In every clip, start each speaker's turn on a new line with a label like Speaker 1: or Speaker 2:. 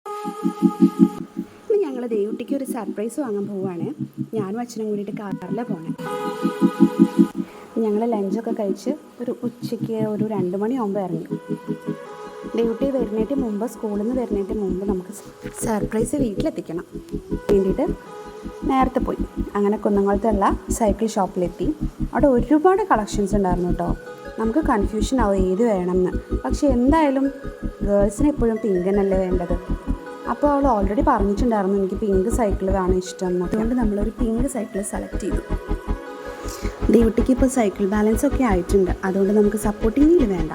Speaker 1: ഇന്ന് ഞങ്ങൾ ദേവുട്ടിക്ക് ഒരു സർപ്രൈസ് വാങ്ങാൻ പോവുകയാണ്. ഞാനും അച്ഛനും കൂടിയിട്ട് കാറിലാണ് പോണേ. ഞങ്ങൾ ലഞ്ചൊക്കെ കഴിച്ച് ഒരു ഉച്ചയ്ക്ക് ഒരു 2 മണിയാകുമ്പോൾ ഇറങ്ങി. ദേവുട്ടി വരുന്നതിന് മുമ്പ്, സ്കൂളിൽ നിന്ന് വരുന്നതിന് മുമ്പ് നമുക്ക് സർപ്രൈസ് വീട്ടിലെത്തിക്കണം വേണ്ടിയിട്ട് നേരത്തെ പോയി. അങ്ങനെ കുന്നംകുളത്തുള്ള സൈക്കിൾ ഷോപ്പിലെത്തി. അവിടെ ഒരുപാട് കളക്ഷൻസ് ഉണ്ടായിരുന്നു കേട്ടോ. നമുക്ക് കൺഫ്യൂഷൻ ആവും ഏത് വേണമെന്ന്. പക്ഷേ എന്തായാലും ഗേൾസിന് എപ്പോഴും പിങ്ക് തന്നെയല്ലേ വേണ്ടത്. അപ്പോൾ അവൾ ഓൾറെഡി പറഞ്ഞിട്ടുണ്ടായിരുന്നു എനിക്ക് പിങ്ക് സൈക്കിൾ വേണം ഇഷ്ടം. അതുകൊണ്ട് നമ്മളൊരു പിങ്ക് സൈക്കിൾ സെലക്ട് ചെയ്തു. ദേവുട്ടിക്ക് ഇപ്പോൾ സൈക്കിൾ ബാലൻസ് ഒക്കെ ആയിട്ടുണ്ട്. അതുകൊണ്ട് നമുക്ക് സപ്പോർട്ടിംഗ് വീൽ വേണ്ട.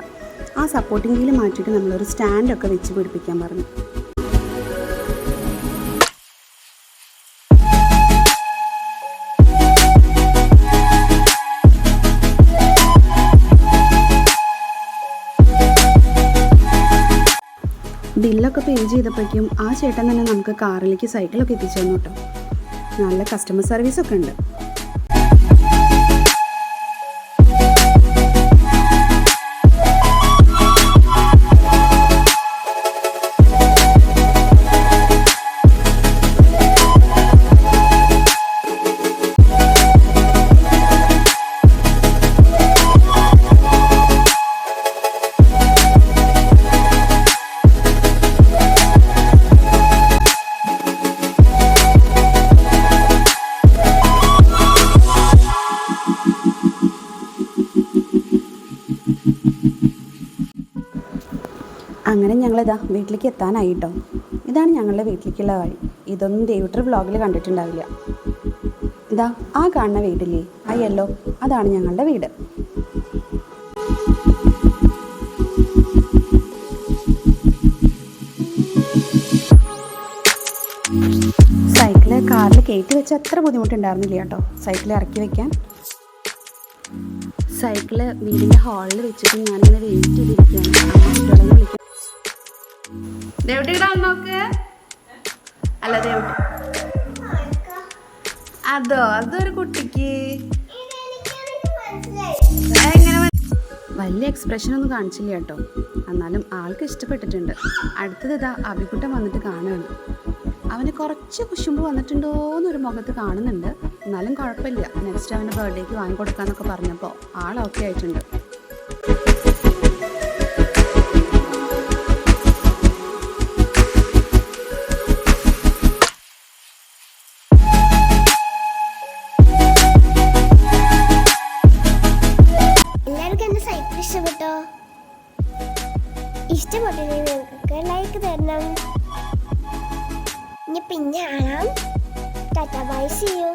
Speaker 1: ആ സപ്പോർട്ടിംഗ് വീൽ മാറ്റിയിട്ട് നമ്മളൊരു സ്റ്റാൻഡൊക്കെ വെച്ച് പിടിപ്പിക്കാൻ പറഞ്ഞു. ബില്ലൊക്കെ പേ ചെയ്തപ്പോഴേക്കും ആ ചേട്ടൻ തന്നെ നമുക്ക് കാറിലേക്ക് സൈക്കിളൊക്കെ എത്തിച്ചു തന്നു കേട്ടോ. നല്ല കസ്റ്റമർ സർവീസൊക്കെ ഉണ്ട്. അങ്ങനെ ഞങ്ങളിതാ വീട്ടിലേക്ക് എത്താനായി കേട്ടോ. ഇതാണ് ഞങ്ങളുടെ വീട്ടിലേക്കുള്ള വഴി. ഇതൊന്നും ദേവുട്ടി വ്ളോഗിൽ കണ്ടിട്ടുണ്ടാവില്ല. ഇതാ ആ കാണുന്ന വീടില്ലേ, ആ യെല്ലോ, അതാണ് ഞങ്ങളുടെ വീട്. സൈക്കിള് കാറിൽ കയറ്റി വെച്ച അത്ര ബുദ്ധിമുട്ടുണ്ടായിരുന്നില്ല കേട്ടോ സൈക്കിൾ ഇറക്കി വെക്കാൻ. സൈക്കിള് വീടിൻ്റെ ഹാളിൽ വെച്ചിട്ട് ഞാനിങ്ങനെ വെയിറ്റ് ചെയ്തിരിക്കുകയാണ്. വിളിക്കാം. ദേവുട്ടിയുടെ നോക്ക്. അല്ല ദേവുട്ടി അതൊരു കുട്ടിക്ക് എങ്ങനെ വലിയ എക്സ്പ്രഷനൊന്നും കാണിച്ചില്ല കേട്ടോ. എന്നാലും ആൾക്ക് ഇഷ്ടപ്പെട്ടിട്ടുണ്ട്. അടുത്തത് ഇതാ അഭിക്കുട്ടൻ വന്നിട്ട് കാണുകയാണ്. അവന് കുറച്ച് കുശുമ്പ് വന്നിട്ടുണ്ടോ എന്നൊരു മുഖത്ത് കാണുന്നുണ്ട്. എന്നാലും കുഴപ്പമില്ല. നെക്സ്റ്റ് അവൻ്റെ ബർത്ത്ഡേക്ക് വാങ്ങിക്കൊടുക്കാന്നൊക്കെ പറഞ്ഞപ്പോൾ ആൾ ഓക്കെ ആയിട്ടുണ്ട്.
Speaker 2: ഇഷ്ടപ്പെട്ടില്ലെങ്കിൽ നിങ്ങൾക്ക് ലൈക്ക് തരണം. ഇനി പിന്നെ കാണാം. Tata bye, see U.